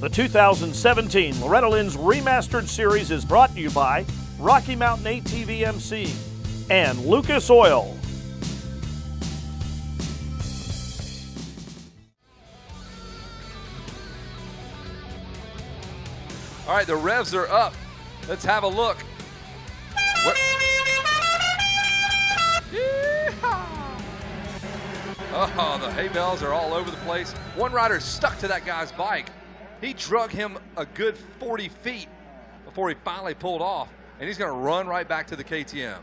The 2017 Loretta Lynn's Remastered Series is brought to you by Rocky Mountain ATV MC and Lucas Oil. All right, the revs are up. Let's have a look. Oh, the hay bales are all over the place. One rider stuck to that guy's bike. He drug him a good 40 feet before he finally pulled off, and he's going to run right back to the KTM.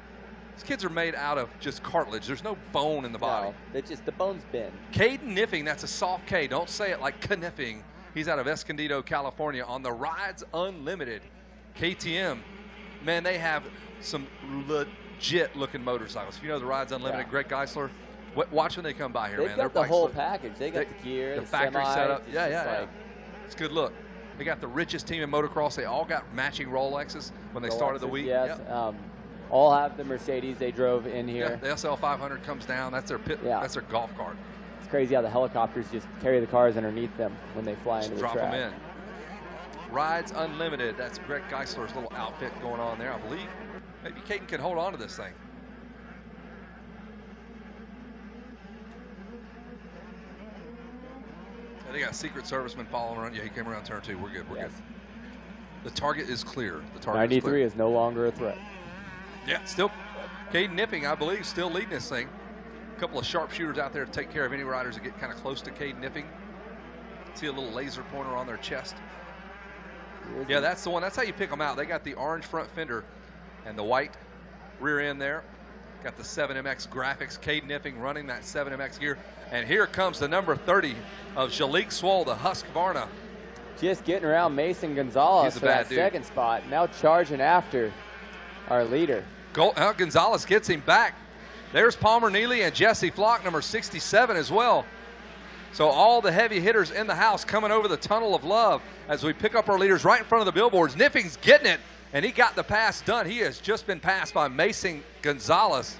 These kids are made out of just cartilage. There's no bone in the body. No, it's just the bone's bend. Caden Niffing, that's a soft K. Don't say it like Kniffing. He's out of Escondido, California on the Rides Unlimited KTM. Man, they have some legit looking motorcycles. If you know the Rides Unlimited, Greg Geisler, watch when they come by here, They've man. got the whole package. They got the gear, the factory setup. Yeah. Like, it's a good look. They got the richest team in motocross. They all got matching Rolexes when they started the week. Yes. Yep. All have the Mercedes they drove in here. Yeah, the SL500 comes down. That's their pit. Yeah. That's their golf cart. It's crazy how the helicopters just carry the cars underneath them when they fly into the track. Drop them in. Rides Unlimited. That's Greg Geisler's little outfit going on there, I believe. Maybe Caden can hold on to this thing. They got Secret Serviceman following around. Yeah, he came around turn 2. We're good. We're good. The target is clear. The target 93 is no longer a threat. Yeah, still Caden Nipping, I believe, still leading this thing. A couple of sharpshooters out there to take care of any riders that get kind of close to Caden Nipping. See a little laser pointer on their chest. Yeah, that's the one. That's how you pick them out. They got the orange front fender and the white rear end there. Got the 7MX graphics. Caden Nipping running that 7MX gear. And here comes the number 30 of Jalik Swoll, the Husqvarna. Just getting around Mason Gonzalez for that second spot. Now charging after our leader. Gonzalez gets him back. There's Palmer Neely and Jesse Flock, number 67 as well. So all the heavy hitters in the house coming over the tunnel of love as we pick up our leaders right in front of the billboards. Nipping's getting it, and he got the pass done. He has just been passed by Mason Gonzalez.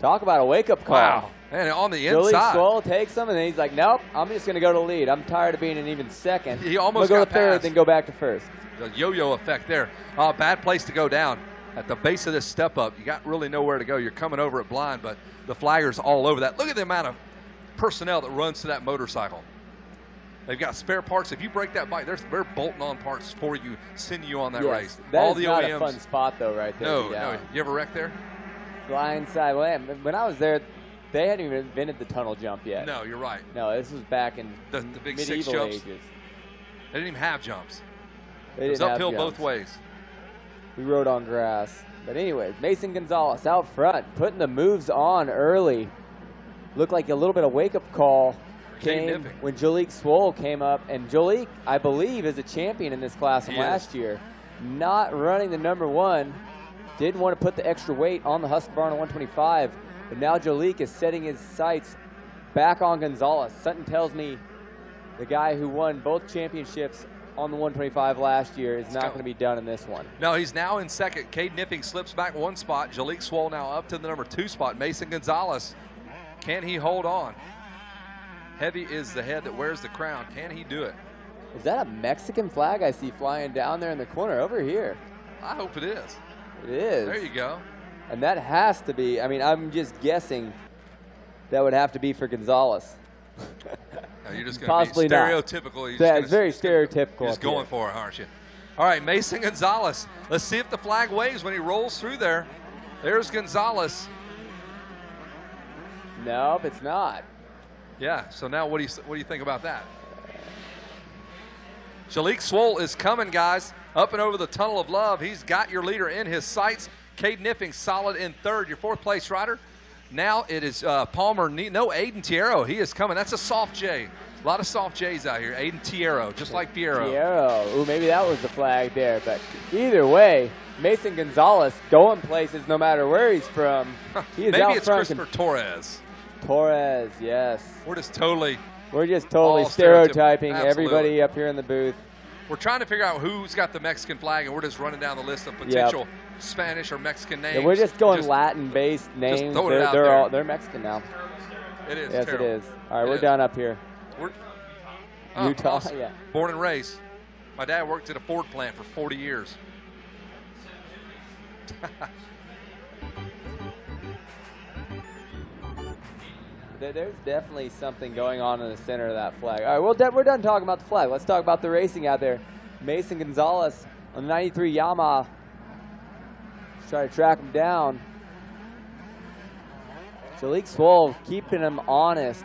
Talk about a wake-up call. Wow. And on the inside. Jalik Swoll takes him, and then he's like, nope, I'm just going to go to lead. I'm tired of being in even second. He almost go got to third, passed. then go back to first. The yo-yo effect there. Bad place to go down. At the base of this step up, you got really nowhere to go. You're coming over it blind, but the flagger's all over that. Look at the amount of personnel that runs to that motorcycle. They've got spare parts. If you break that bike, they're bolting on parts for you, sending you on that race. All the not OEMs. A fun spot, though, right there. No. You ever wreck there? Blindside. Well, when I was there, they hadn't even invented the tunnel jump yet. No, you're right. No, this was back in the big medieval 6 jumps. ages. They didn't even have jumps. It was uphill both ways. We rode on grass. But anyway, Mason Gonzalez out front, putting the moves on early. Looked like a little bit of wake-up call came when Jalik Swoll came up. And Jalik, I believe, is a champion in this class from last year. Not running the number 1. Didn't want to put the extra weight on the Husqvarna 125. But now Jalik is setting his sights back on Gonzalez. Sutton tells me the guy who won both championships on the 125 last year is not going to be done in this one. No, he's now in second. Caden Nipping slips back 1 spot. Jalik Swoll now up to the number 2 spot. Mason Gonzalez, can he hold on? Heavy is the head that wears the crown. Can he do it? Is that a Mexican flag I see flying down there in the corner over here? I hope it is. It is. There you go. And that has to be, I mean, I'm just guessing that would have to be for Gonzalez. No, you're just going to be stereotypical. It's very stereotypical. You're just going for it, aren't you? All right, Mason Gonzalez. Let's see if the flag waves when he rolls through there. There's Gonzalez. Nope, it's not. Yeah, so now what do you think about that? Jalik Swoll is coming, guys, up and over the tunnel of love. He's got your leader in his sights. Caden Nipping solid in third, your 4th place rider. Now it is Palmer. No, Aiden Tiero. He is coming. That's a soft J. A lot of soft J's out here. Aiden Tiero, just like Piero. Tiero. Ooh, maybe that was the flag there. But either way, Mason Gonzalez going places no matter where he's from. He is maybe it's Christopher Torres. Torres, yes. We're just totally stereotyping everybody up here in the booth. We're trying to figure out who's got the Mexican flag, and we're just running down the list of potential Spanish or Mexican names. Yeah, we're just going Latin-based names. They're Mexican now. It is. Yes, terrible. It is. All right, we're done up here. Utah, awesome. yeah. Born and raised. My dad worked at a Ford plant for 40 years. There's definitely something going on in the center of that flag. All right, we're done talking about the flag. Let's talk about the racing out there. Mason Gonzalez on the 93 Yamaha. Let's try to track him down. Jalik Swoll keeping him honest.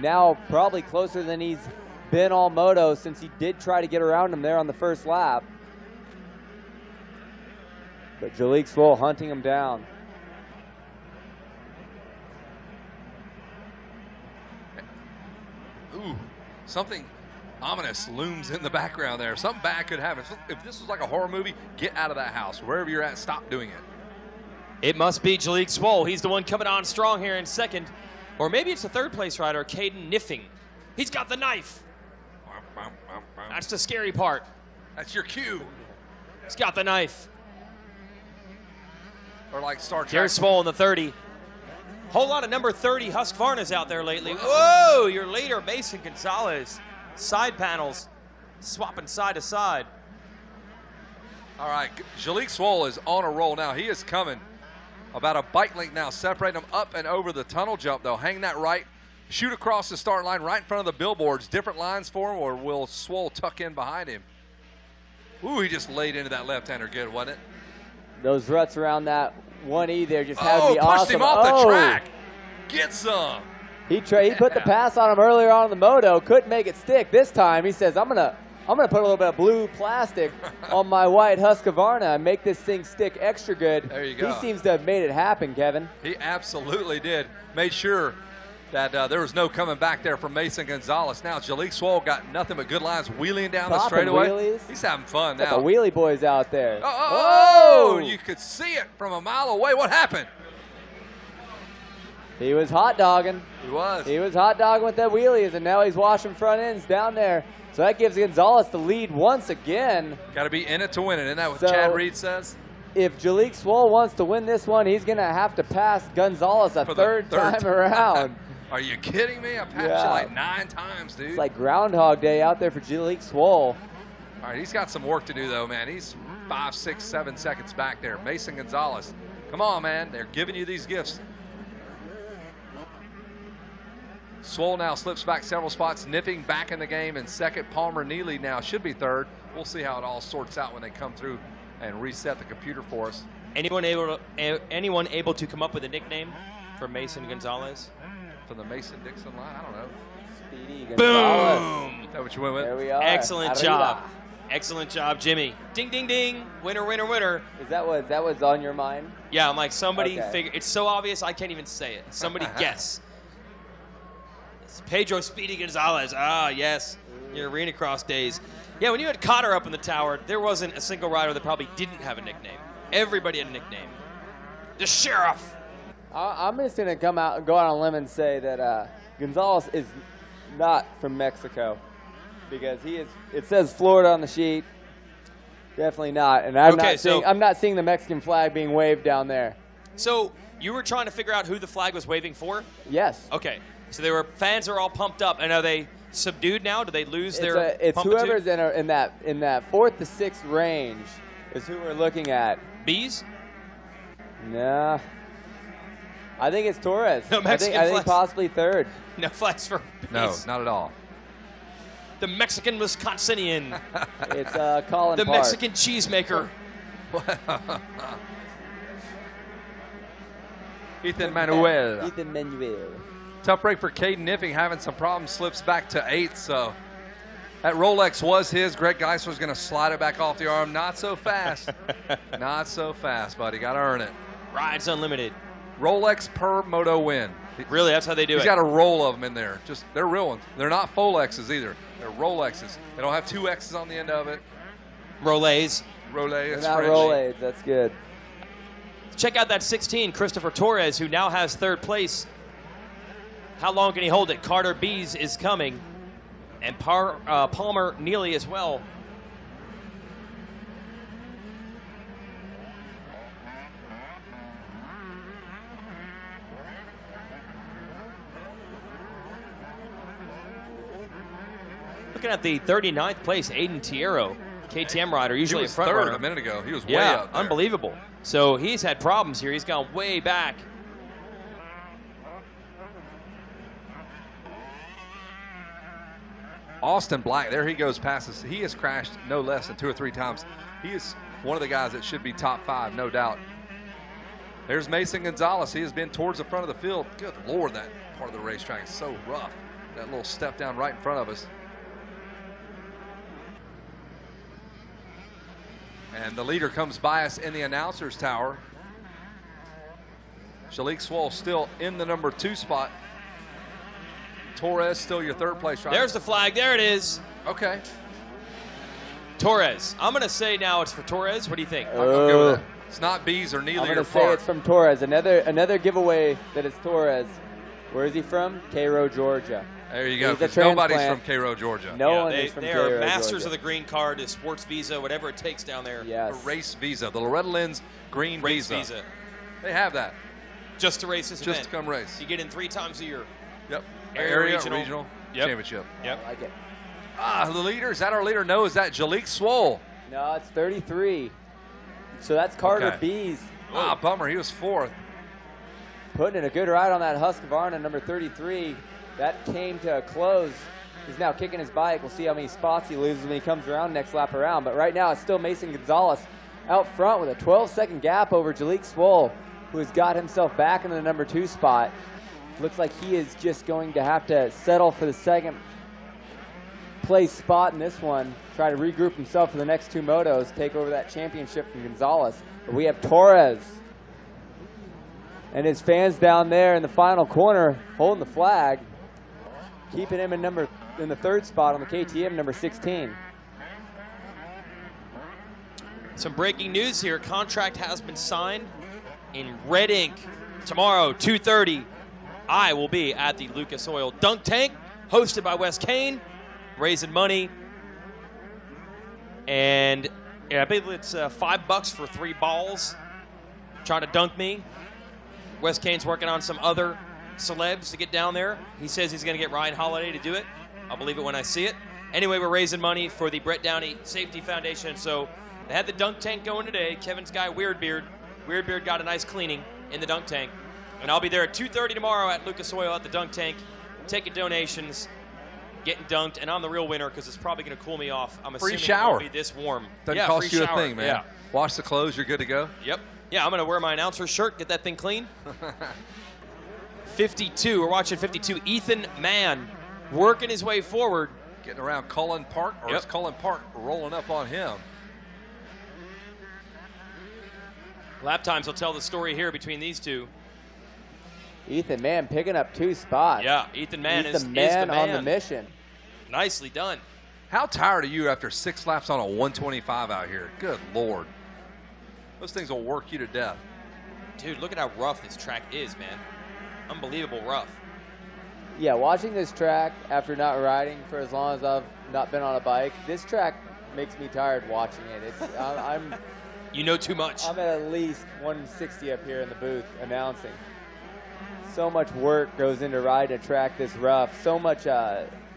Now probably closer than he's been all moto since he did try to get around him there on the first lap. But Jalik Swoll hunting him down. Ooh, something ominous looms in the background there. Something bad could happen. If this was like a horror movie, get out of that house. Wherever you're at, stop doing it. It must be Jalik Swoll. He's the one coming on strong here in second. Or maybe it's the third place rider, Caden Niffing. He's got the knife. That's the scary part. That's your cue. He's got the knife. Or like Star Trek. Here's Swoll in the 30. Whole lot of number 30 Husqvarnas out there lately. Whoa, your leader, Mason Gonzalez. Side panels, swapping side to side. All right, Jalik Swoll is on a roll now. He is coming about a bike length now, separating them up and over the tunnel jump, though. Hang that right, shoot across the start line right in front of the billboards. Different lines for him, or will Swoll tuck in behind him? Ooh, he just laid into that left-hander good, wasn't it? Those ruts around that 1E there just had to be awesome. Pushed him off the track. Get some. He put the pass on him earlier on in the moto, couldn't make it stick. This time he says, I'm gonna put a little bit of blue plastic on my white Husqvarna and make this thing stick extra good. There you go. He seems to have made it happen, Kevin. He absolutely did. Made sure that there was no coming back there from Mason Gonzalez. Now Jalik Swoll got nothing but good lines wheeling down the straightaway. Wheelies. He's having fun Got now. the wheelie boys out there. Oh, you could see it from a mile away. What happened? He was hot dogging. He was. He was hot dogging with that wheelies, and now he's washing front ends down there. So that gives Gonzalez the lead once again. Got to be in it to win it. Isn't that what So, Chad Reed says? If Jalik Swoll wants to win this one, he's going to have to pass Gonzalez a third time around. Are you kidding me? I passed you like 9 times, dude. It's like Groundhog Day out there for Jalik Swoll. All right, he's got some work to do, though, man. He's 5, 6, 7 seconds back there. Mason Gonzalez. Come on, man. They're giving you these gifts. Swoll now slips back several spots, nipping back in the game in second. Palmer Neely now should be third. We'll see how it all sorts out when they come through and reset the computer for us. Anyone able to come up with a nickname for Mason Gonzalez? From the Mason-Dixon line? I don't know. Speedy Gonzalez. Boom! Is that what you went with? There we are. Excellent Arriba. job. Excellent job, Jimmy. Ding, ding, ding. Winner, winner, winner. Is that what's on your mind? Yeah, I'm like, somebody Okay. figure. It's so obvious, I can't even say it. Somebody guess. It's Pedro Speedy Gonzalez. Ah, yes. Your arena cross days. Yeah, when you had Cotter up in the tower, there wasn't a single rider that probably didn't have a nickname. Everybody had a nickname. The Sheriff. I'm just going to go out on a limb and say that Gonzalez is not from Mexico because it says Florida on the sheet. Definitely not. And I'm not seeing the Mexican flag being waved down there. So you were trying to figure out who the flag was waving for? Yes. Okay. So fans are all pumped up, and are they subdued now? Do they lose their It's pumpitude? whoever's in that 4th to 6th range is who we're looking at. Bees? Nah. I think it's Torres. No Mexican I think flags. possibly third. No flags for bees. No, not at all. The Mexican Wisconsinian. It's Colin The Park. Mexican cheesemaker. Ethan Manuel. Ethan Manuel. Tough break for Caden Niffing, having some problems, slips back to 8th. So that Rolex was his. Greg Geisler's going to slide it back off the arm. Not so fast. Not so fast, buddy. Got to earn it. Rides Unlimited. Rolex per moto win. Really, that's how they do He's it. got a roll of them in there. They're real ones. They're not Folexes either. They're Rolexes. They don't have 2 X's on the end of it. Rolaids. Rolex. They're It's not French. Rolaids. That's good. Check out that 16, Christopher Torres, who now has 3rd place. How long can he hold it? Carter Bees is coming. And Palmer Neely as well. Looking at the 39th place, Aiden Tiero, KTM rider, usually he was a front third runner. a minute ago. He was way Yeah, up there. unbelievable. So he's had problems here. He's gone way back. Austin Black, there he goes past us. He has crashed no less than 2 or 3 times. He is one of the guys that should be top 5, no doubt. There's Mason Gonzalez. He has been towards the front of the field. Good Lord, that part of the racetrack is so rough. That little step down right in front of us. And the leader comes by us in the announcer's tower. Shalik Swole still in the number 2 spot. Torres still your 3rd place driver. There's the flag. There it is. Okay. Torres. I'm going to say now it's for Torres. What do you think? I'm going to go with that. It's not Bees or Neely I'm or going to say Park. it's from Torres. Another giveaway that it's Torres. Where is he from? Cairo, Georgia. There you go. He's a 'Cause nobody's transplant. from Cairo, Georgia. No one is from They Cairo, are masters Georgia. of the green card, a sports visa, whatever it takes down there. A Yes. race visa. The Loretta Lynn's green Race visa. visa. They have that. Just to race this Just event. to come race. You get in 3 times a year. Yep. Area, regional Yep. championship. Yep. I like it. The leader, is that our leader? No, is that Jalik Swole? No, it's 33. So that's Carter Okay. Bees Bummer. He was 4th. putting in a good ride on that Husqvarna number 33. That came to a close. He's now kicking his bike. We'll see how many spots he loses when he comes around next lap around. But right now it's still Mason Gonzalez out front with a 12-second gap over Jalik Swole, who has got himself back in the number 2 spot. Looks like he is just going to have to settle for the 2nd place spot in this one, try to regroup himself for the next 2 motos, take over that championship from Gonzalez. But we have Torres and his fans down there in the final corner holding the flag, keeping him in the 3rd spot on the KTM number 16. Some breaking news here. Contract has been signed in red ink. Tomorrow, 2:30, I will be at the Lucas Oil Dunk Tank, hosted by Wes Kane, raising money. And I believe it's $5 for 3 balls. Trying to dunk me. Wes Kane's working on some other celebs to get down there. He says he's going to get Ryan Holiday to do it. I'll believe it when I see it. Anyway, we're raising money for the Brett Downey Safety Foundation. So they had the dunk tank going today. Kevin's guy, Weirdbeard. Weirdbeard got a nice cleaning in the dunk tank. And I'll be there at 2:30 tomorrow at Lucas Oil at the dunk tank, taking donations, getting dunked, and I'm the real winner because it's probably going to cool me off. I'm Free assuming shower. it won't be this warm. Doesn't yeah, cost free you shower. a thing, man. Yeah. Wash the clothes, you're good to go. Yep. Yeah, I'm going to wear my announcer's shirt, get that thing clean. 52, we're watching 52. Ethan Mann working his way forward. Getting around Cullen Park, or Yep. is Cullen Park rolling up on him? Lap times will tell the story here between these two. Ethan Mann picking up 2 spots. Yeah, Ethan Mann He's is the the man man on the mission. Nicely done. How tired are you after 6 laps on a 125 out here? Good Lord. Those things will work you to death. Dude, look at how rough this track is, man. Unbelievable rough. Yeah, watching this track after not riding for as long as I've not been on a bike, this track makes me tired watching it. It's I'm You know too much. I'm at least 160 up here in the booth announcing. So much work goes into riding a track this rough. So much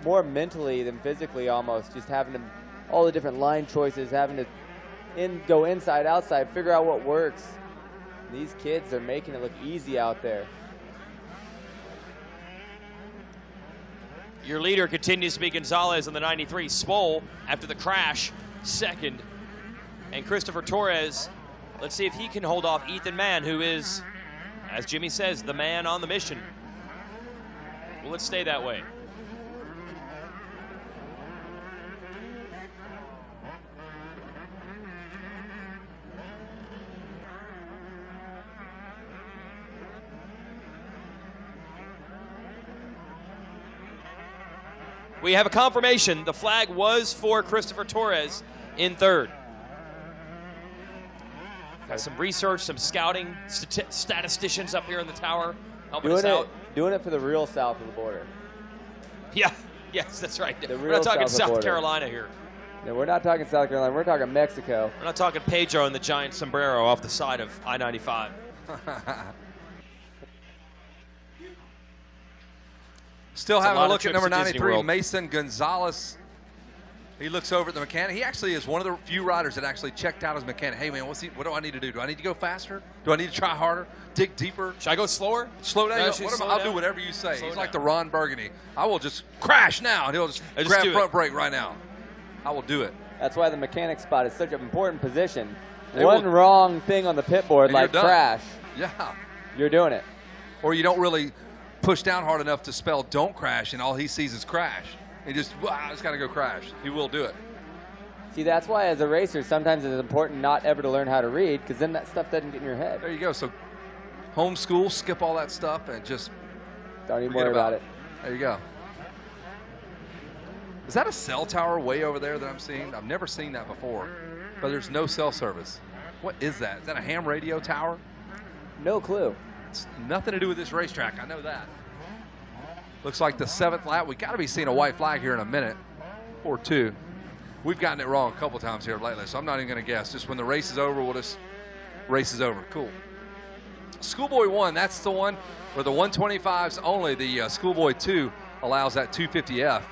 more mentally than physically almost. Just having to, all the different line choices, having to go inside, outside, figure out what works. These kids are making it look easy out there. Your leader continues to be Gonzalez on the 93. Swole, after the crash, 2nd. And Christopher Torres, let's see if he can hold off Ethan Mann, who is, as Jimmy says, the man on the mission. Will it stay that way? We have a confirmation. The flag was for Christopher Torres in 3rd. Got some research, some scouting, statisticians up here in the tower helping us out. Doing it for the real south of the border. Yeah, yes, that's right. The We're not talking real south of the South border. Carolina here. No, we're not talking South Carolina. We're talking Mexico. We're not talking Pedro and the giant sombrero off the side of I-95. Still It's a having lot a of look at trips number to Disney 93, World. Mason Gonzalez He looks over at the mechanic. He actually is one of the few riders that actually checked out his mechanic. Hey, man, what do I need to do? Do I need to go faster? Do I need to try harder? Dig deeper? Should I go slower? Slow down? No, I'll do whatever you say. Slow He's down. like the Ron Burgundy. I will just crash now, and he'll just grab front brake right now. I will do it. That's why the mechanic spot is such an important position. They One will- wrong thing on the pit board, And like you're done. crash, Yeah. you're doing it. Or you don't really push down hard enough to spell don't crash, and all he sees is crash. He just, I just got to go crash. He will do it. See, that's why as a racer, sometimes it's important not ever to learn how to read, because then that stuff doesn't get in your head. There you go. So homeschool, skip all that stuff, and just Don't even forget worry about it. There you go. Is that a cell tower way over there that I'm seeing? I've never seen that before, but there's no cell service. What is that? Is that a ham radio tower? No clue. It's nothing to do with this racetrack. I know that. Looks like the 7th lap. We got to be seeing a white flag here in a minute or two. We've gotten it wrong a couple times here lately, so I'm not even going to guess. Just when the race is over, we'll just race is over. Cool. Schoolboy 1, that's the one where the 125s only. The Schoolboy 2 allows that 250F.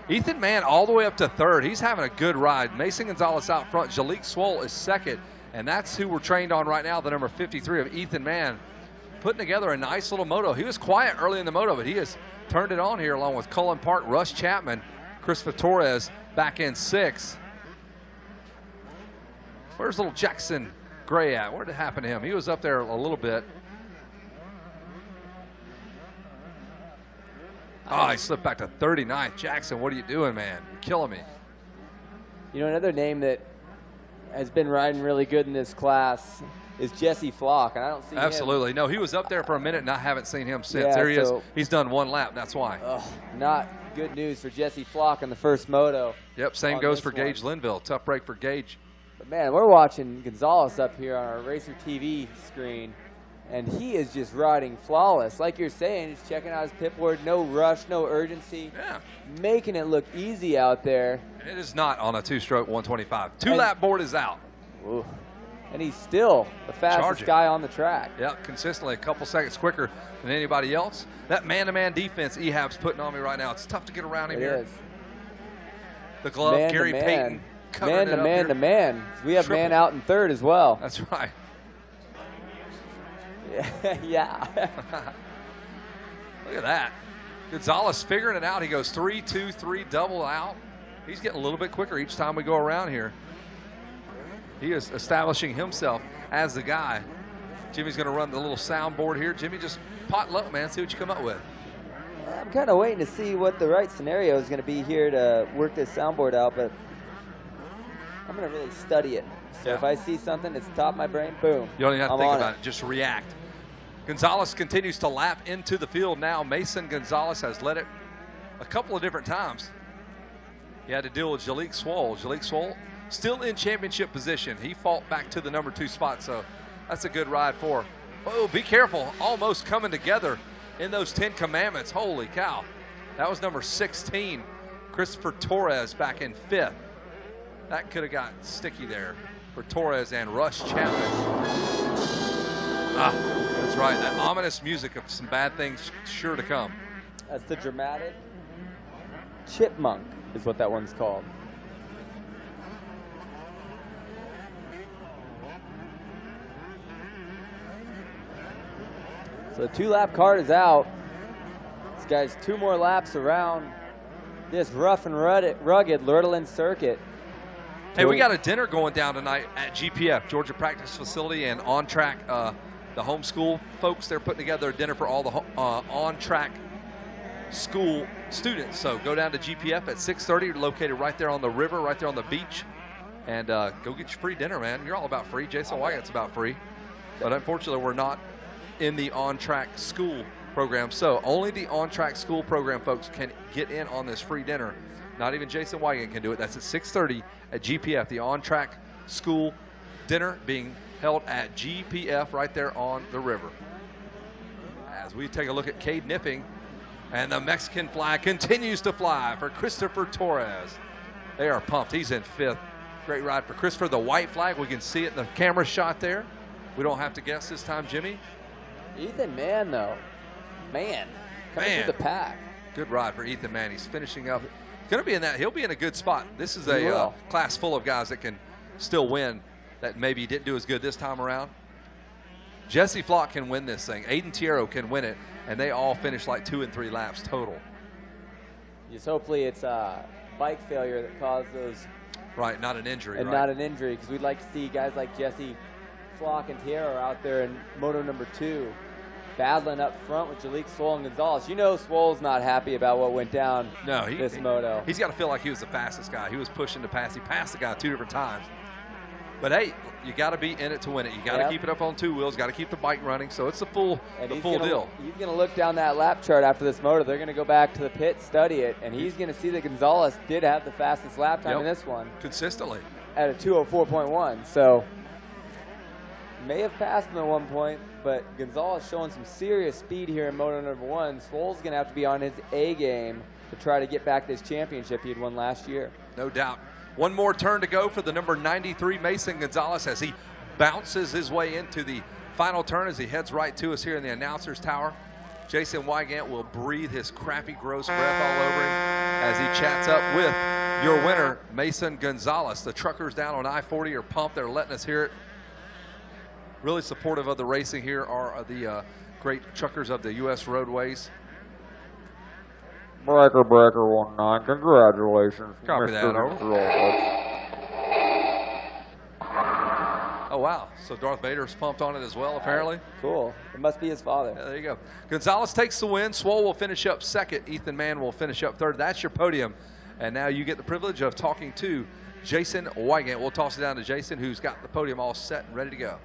Ethan Mann all the way up to 3rd. He's having a good ride. Mason Gonzalez out front. Jalik Swoll is 2nd, and that's who we're trained on right now, the number 53 of Ethan Mann, putting together a nice little moto. He was quiet early in the moto, but he has turned it on here along with Cullen Park, Russ Chapman, Christopher Torres back in 6th. Where's little Jackson Gray at? What did happen to him? He was up there a little bit. Oh, he slipped back to 39th. Jackson, what are you doing, man? You're killing me. You know, another name that has been riding really good in this class is Jesse Flock, and I don't see Absolutely. him. No, he was up there for a minute, and I haven't seen him since. Yeah, there he is. so- He's done 1 lap. That's why. Not good news for Jesse Flock in the first moto. Yep, same on goes this for Gage one. Linville. Tough break for Gage. But man, we're watching Gonzalez up here on our Racer TV screen, and he is just riding flawless. Like you're saying, he's checking out his pit board, no rush, no urgency, Yeah. making it look easy out there. It is not on a 2-stroke 125. 2-lap board is out. Ooh. And he's still the fastest Charging. guy on the track. Yep, consistently a couple seconds quicker than anybody else. That man-to-man defense Ehab's putting on me right now. It's tough to get around him It here. is. The glove, Man to Gary man. Payton covering Man it to up man here. to man. We have Triple. man out in 3rd as well. That's right. Yeah. Look at that. Gonzalez figuring it out. He goes 3-2-3 double out. He's getting a little bit quicker each time we go around here. He is establishing himself as the guy. Jimmy's going to run the little soundboard here. Jimmy, just pot luck, man. See what you come up with. I'm kind of waiting to see what the right scenario is going to be here to work this soundboard out, but I'm going to really study it. So Yeah. if I see something that's top of my brain, boom. You don't even have to I'm think on about it. Just react. Gonzalez continues to lap into the field now. Mason Gonzalez has led it a couple of different times. He had to deal with Jalik Swoll. Jalik Swoll still in championship position. He fought back to the number 2 spot, so that's a good ride for. Oh, be careful. Almost coming together in those 10 commandments. Holy cow. That was number 16, Christopher Torres back in 5th. That could have got sticky there for Torres and Russ Chapman. That's right. That ominous music of some bad things sure to come. That's the dramatic chipmunk is what that one's called. So the 2-lap card is out. This guy's 2 more laps around this rough and rugged Loretta Lynn circuit. Hey, we got a dinner going down tonight at GPF, Georgia Practice Facility, and On Track, the homeschool folks. They're putting together a dinner for all the On Track school students. So go down to GPF at 6:30. You're located right there on the river, right there on the beach. And go get your free dinner, man. You're all about free. Jason Wyatt's about free. But unfortunately, we're not in the On Track school program. So only the On Track school program folks can get in on this free dinner. Not even Jason Wygant can do it. That's at 6:30 at GPF, the On Track school dinner being held at GPF right there on the river. As we take a look at Cade Nipping, and the Mexican flag continues to fly for Christopher Torres. They are pumped. He's in 5th. Great ride for Christopher. The white flag, we can see it in the camera shot there. We don't have to guess this time, Jimmy. Ethan Mann, though. Man. Coming through the pack. Good ride for Ethan Mann. He's finishing up Going to be in that. He'll be in a good spot. This is a class full of guys that can still win that maybe didn't do as good this time around. Jesse Flock can win this thing. Aiden Tiero can win it, and they all finish like 2 and 3 laps total. Just hopefully it's a bike failure that caused those. Right, not an injury. And not an injury, because we'd like to see guys like Jesse Flock and Tiero out there in Moto number 2, battling up front with Jalek Swole and Gonzalez. You know Swole's not happy about what went down this moto. He's got to feel like he was the fastest guy. He was pushing to pass. He passed the guy 2 different times. But, hey, you got to be in it to win it. You got to keep it up on 2 wheels. Got to keep the bike running. So it's the full deal. He's going to look down that lap chart after this moto. They're going to go back to the pit, study it, and he's going to see that Gonzalez did have the fastest lap time in this one. Consistently. At a 2:04.1. So may have passed him at one point, but Gonzalez showing some serious speed here in moto number 1. Swole's going to have to be on his A game to try to get back this championship he had won last year. No doubt. One more turn to go for the number 93, Mason Gonzalez, as he bounces his way into the final turn as he heads right to us here in the announcer's tower. Jason Wygant will breathe his crappy, gross breath all over him as he chats up with your winner, Mason Gonzalez. The truckers down on I-40 are pumped. They're letting us hear it. Really supportive of the racing here are the great truckers of the U.S. roadways. Breaker 19, congratulations. Copy that, over. Oh, wow. So Darth Vader's pumped on it as well, apparently. Cool. It must be his father. Yeah, there you go. Gonzalez takes the win. Swole will finish up second. Ethan Mann will finish up third. That's your podium. And now you get the privilege of talking to Jason Wygant. We'll toss it down to Jason, who's got the podium all set and ready to go.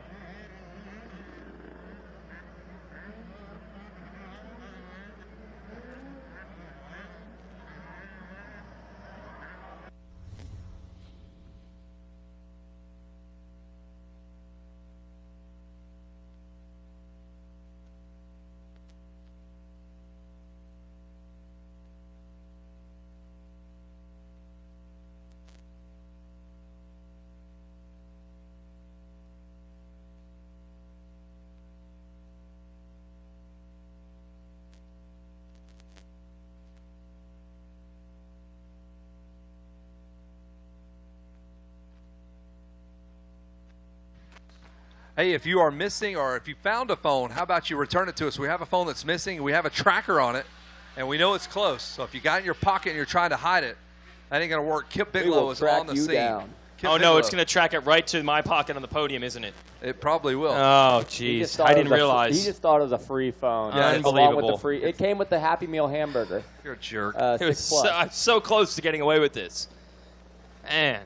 Hey, if you are missing or if you found a phone, how about you return it to us? We have a phone that's missing. We have a tracker on it, and we know it's close. So if you got it in your pocket and you're trying to hide it, that ain't going to work. Kip Bigelow is on the scene. Oh, no, it's going to track it right to my pocket on the podium, isn't it? It probably will. Oh, jeez. I didn't realize. He just thought it was a free phone. Yeah, unbelievable. With the free, it came with the Happy Meal hamburger. You're a jerk. I'm so close to getting away with this. Man.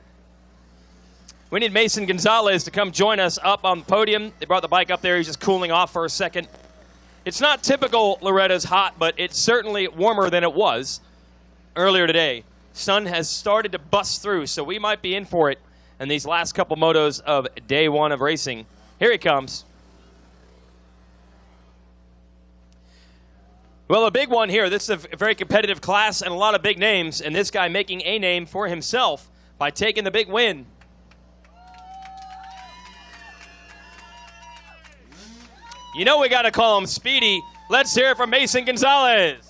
We need Mason Gonzalez to come join us up on the podium. They brought the bike up there. He's just cooling off for a second. It's not typical Loretta's hot, but it's certainly warmer than it was earlier today. Sun has started to bust through, so we might be in for it in these last couple motos of day 1 of racing. Here he comes. Well, a big one here. This is a very competitive class and a lot of big names, and this guy making a name for himself by taking the big win. You know we got to call him Speedy. Let's hear it from Mason Gonzalez.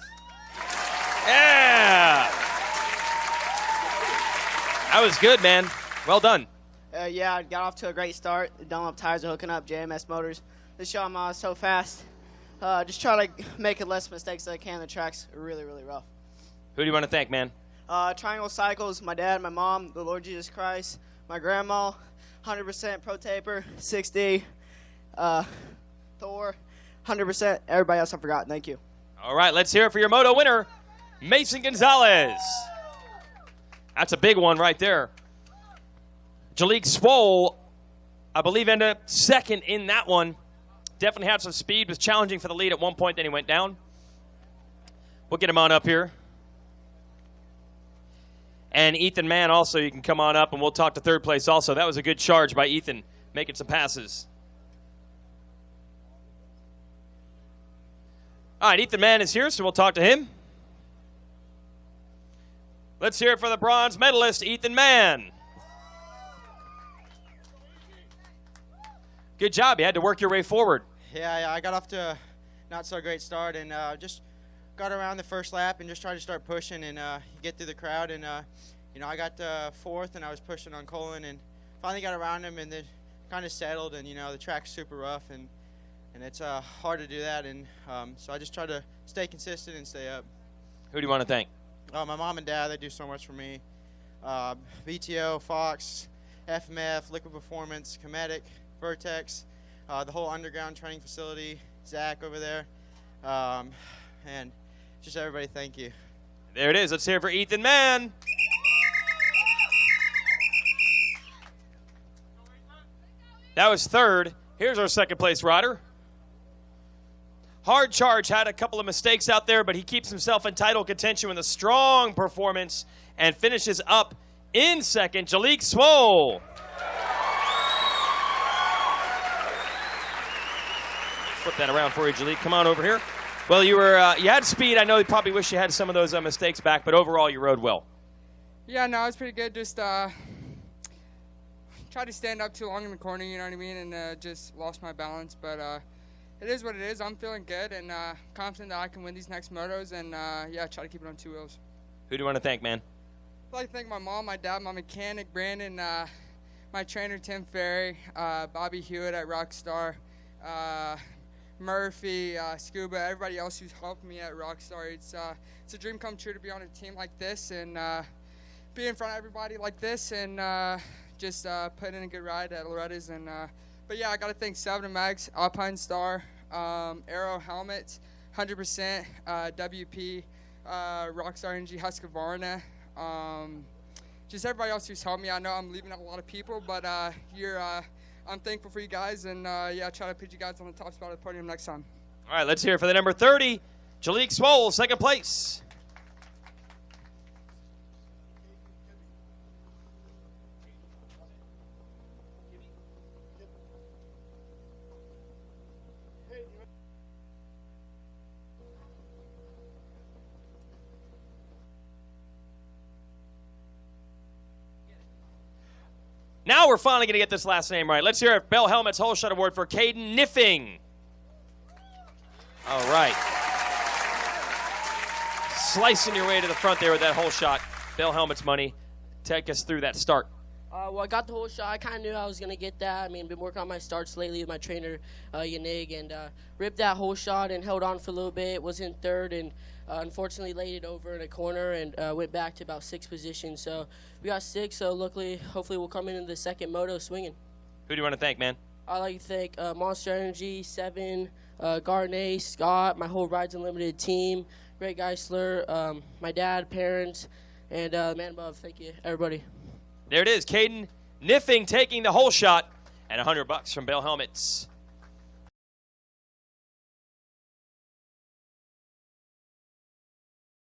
Yeah. That was good, man. Well done. Yeah, I got off to a great start. The Dunlop tires are hooking up, JMS motors. This Yamaha is so fast. Just try to make as less mistakes as I can. The track's really, really rough. Who do you want to thank, man? Triangle Cycles, my dad, my mom, the Lord Jesus Christ, my grandma, 100% Pro Taper, 6D, Thor, 100%. Everybody else I forgot. Thank you. All right, let's hear it for your moto winner, Mason Gonzalez. That's a big one right there. Jalek Swole, I believe, ended up second in that one. Definitely had some speed, was challenging for the lead at one point, then he went down. We'll get him on up here. And Ethan Mann also, you can come on up, and we'll talk to third place also. That was a good charge by Ethan, making some passes. All right, Ethan Mann is here, so we'll talk to him. Let's hear it for the bronze medalist, Ethan Mann. Good job. You had to work your way forward. Yeah, I got off to a not so great start, and just got around the first lap and just tried to start pushing and get through the crowd. And, you know, I got fourth and I was pushing on Colin and finally got around him and then kind of settled. And, you know, the track's super rough and it's hard to do that. And so I just try to stay consistent and stay up. Who do you want to thank? My mom and dad, they do so much for me. VTO, Fox, FMF, Liquid Performance, Cometic, Vertex, the whole underground training facility, Zach over there, and just everybody, thank you. There it is. Let's hear it for Ethan Mann. That was third. Here's our second place rider. Hard Charge had a couple of mistakes out there, but he keeps himself in title contention with a strong performance and finishes up in second. Jalik Swole. Flip that around for you, Jalik. Come on over here. Well, you had speed. I know you probably wish you had some of those mistakes back, but overall you rode well. Yeah, no, it was pretty good. Just tried to stand up too long in the corner, you know what I mean, and just lost my balance. But it is what it is. I'm feeling good and confident that I can win these next motos and, yeah, try to keep it on 2 wheels. Who do you want to thank, man? I'd like to thank my mom, my dad, my mechanic, Brandon, my trainer, Tim Ferry, Bobby Hewitt at Rockstar, Murphy, Scuba, everybody else who's helped me at Rockstar. It's a dream come true to be on a team like this and be in front of everybody like this and just put in a good ride at Loretta's. And but yeah, I got to thank 7 Max, Alpine Star, Aero Helmets, 100%, WP, Rockstar Energy, Husqvarna. Just everybody else who's helped me. I know I'm leaving out a lot of people, but I'm thankful for you guys, and yeah, try to put you guys on the top spot of the podium next time. All right, let's hear it for the number 30, Jalik Swole, second place. Now we're finally going to get this last name right. Let's hear it. Bell Helmet's Whole Shot Award for Caden Niffing. All right. Slicing your way to the front there with that whole shot. Bell Helmet's money. Take us through that start. Well, I got the whole shot. I kind of knew I was going to get that. I mean, been working on my starts lately with my trainer, Yannig, and ripped that whole shot and held on for a little bit. Was in third and unfortunately laid it over in a corner and went back to about 6th position. So we got 6, so luckily, hopefully we'll come into the second moto swinging. Who do you want to thank, man? I'd like to thank Monster Energy, 7, Garnet, Scott, my whole Rides Unlimited team, Greg Geisler, my dad, parents, and the man above. Thank you, everybody. There it is, Caden Niffing taking the whole shot and $100 from Bell Helmets.